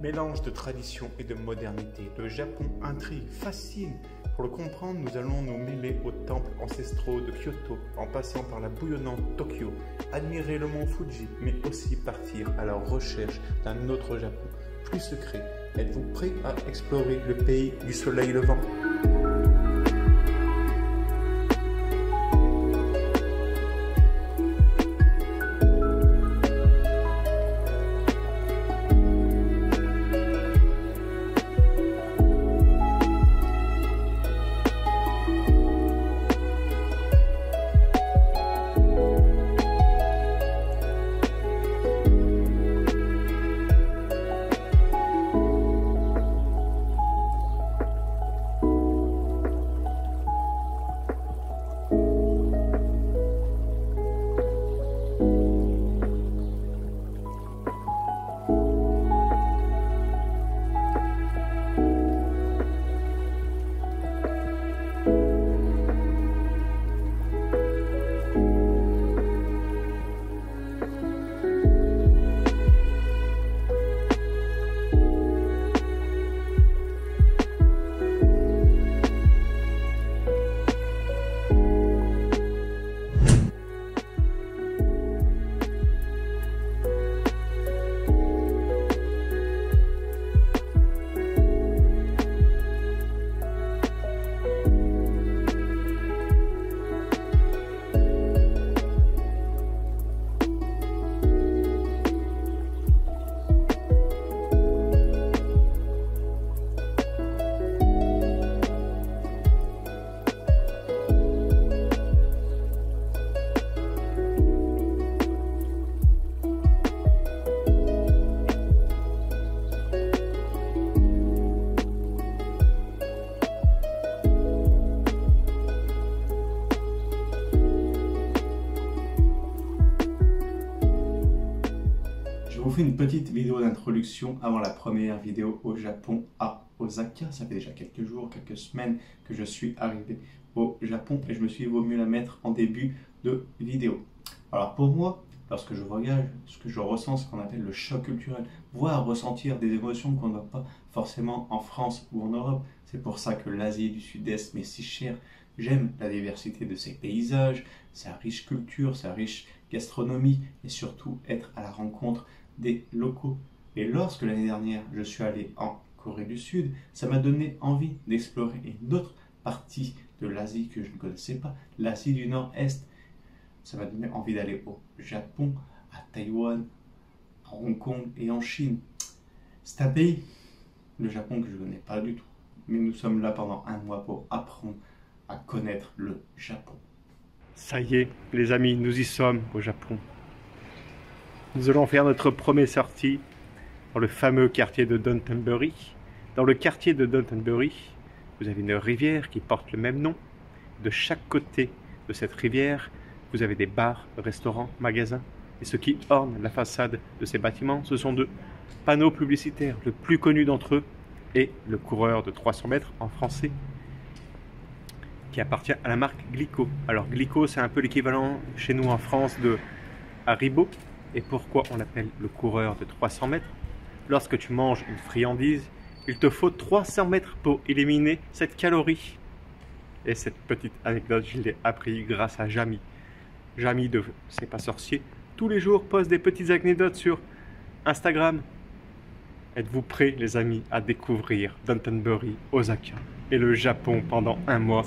Mélange de tradition et de modernité, le Japon intrigue, fascine. Pour le comprendre, nous allons nous mêler aux temples ancestraux de Kyoto, en passant par la bouillonnante Tokyo, admirer le mont Fuji, mais aussi partir à la recherche d'un autre Japon, plus secret. Êtes-vous prêts à explorer le pays du soleil levant ? Je vous fais une petite vidéo d'introduction avant la première vidéo au Japon à Osaka. Ça fait déjà quelques jours, quelques semaines que je suis arrivé au Japon et je me suis dit, vaut mieux la mettre en début de vidéo. Alors pour moi, lorsque je voyage, ce que je ressens, ce qu'on appelle le choc culturel, voire ressentir des émotions qu'on ne voit pas forcément en France ou en Europe. C'est pour ça que l'Asie du Sud-Est m'est si chère. J'aime la diversité de ses paysages, sa riche culture, sa riche gastronomie et surtout être à la rencontre des locaux. Et lorsque l'année dernière je suis allé en Corée du Sud, ça m'a donné envie d'explorer une autre partie de l'Asie que je ne connaissais pas, l'Asie du Nord-Est. Ça m'a donné envie d'aller au Japon, à Taïwan, à Hong Kong et en Chine. C'est un pays, le Japon, que je ne connais pas du tout. Mais nous sommes là pendant un mois pour apprendre à connaître le Japon. Ça y est, les amis, nous y sommes au Japon. Nous allons faire notre première sortie dans le fameux quartier de Dotonbori. Dans le quartier de Dotonbori, vous avez une rivière qui porte le même nom. De chaque côté de cette rivière, vous avez des bars, restaurants, magasins. Et ce qui orne la façade de ces bâtiments, ce sont deux panneaux publicitaires. Le plus connu d'entre eux est le coureur de 300 mètres en français, qui appartient à la marque Glico. Alors Glico, c'est un peu l'équivalent chez nous en France de Haribo. Et pourquoi on l'appelle le coureur de 300 mètres? Lorsque tu manges une friandise, il te faut 300 mètres pour éliminer cette calorie. Et cette petite anecdote, je l'ai appris grâce à Jamy. Jamy de C'est pas sorcier, tous les jours poste des petites anecdotes sur Instagram. Êtes-vous prêts, les amis, à découvrir Dotonbori, Osaka et le Japon pendant un mois?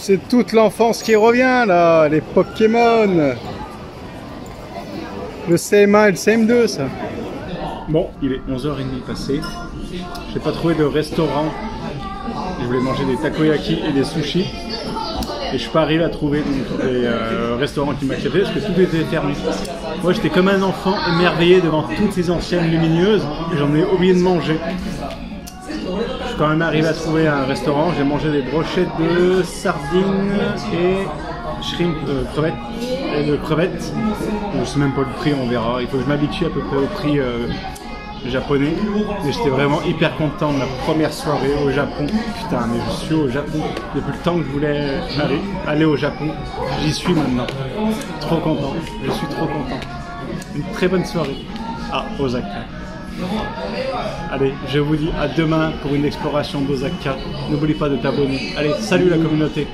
C'est toute l'enfance qui revient là, les Pokémon. Le CM1 et le CM2 ça. Bon, il est 11h30 passé. J'ai pas trouvé de restaurant. Je voulais manger des takoyaki et des sushis. Et je suis pas arrivé à trouver des restaurants qui m'acceptaient parce que tout était fermé. Moi j'étais comme un enfant émerveillé devant toutes ces anciennes lumineuses et j'en ai oublié de manger. Je suis quand même arrivé à trouver un restaurant. J'ai mangé des brochettes de sardines et shrimp, crevettes. Je sais même pas le prix, on verra. Il faut que je m'habitue à peu près au prix japonais. Et j'étais vraiment hyper content de ma première soirée au Japon. Putain, mais je suis au Japon depuis le temps que je voulais aller au Japon. J'y suis maintenant. Trop content. Je suis trop content. Une très bonne soirée à Osaka. Allez, je vous dis à demain pour une exploration d'Osaka. N'oublie pas de t'abonner. Allez, salut la communauté.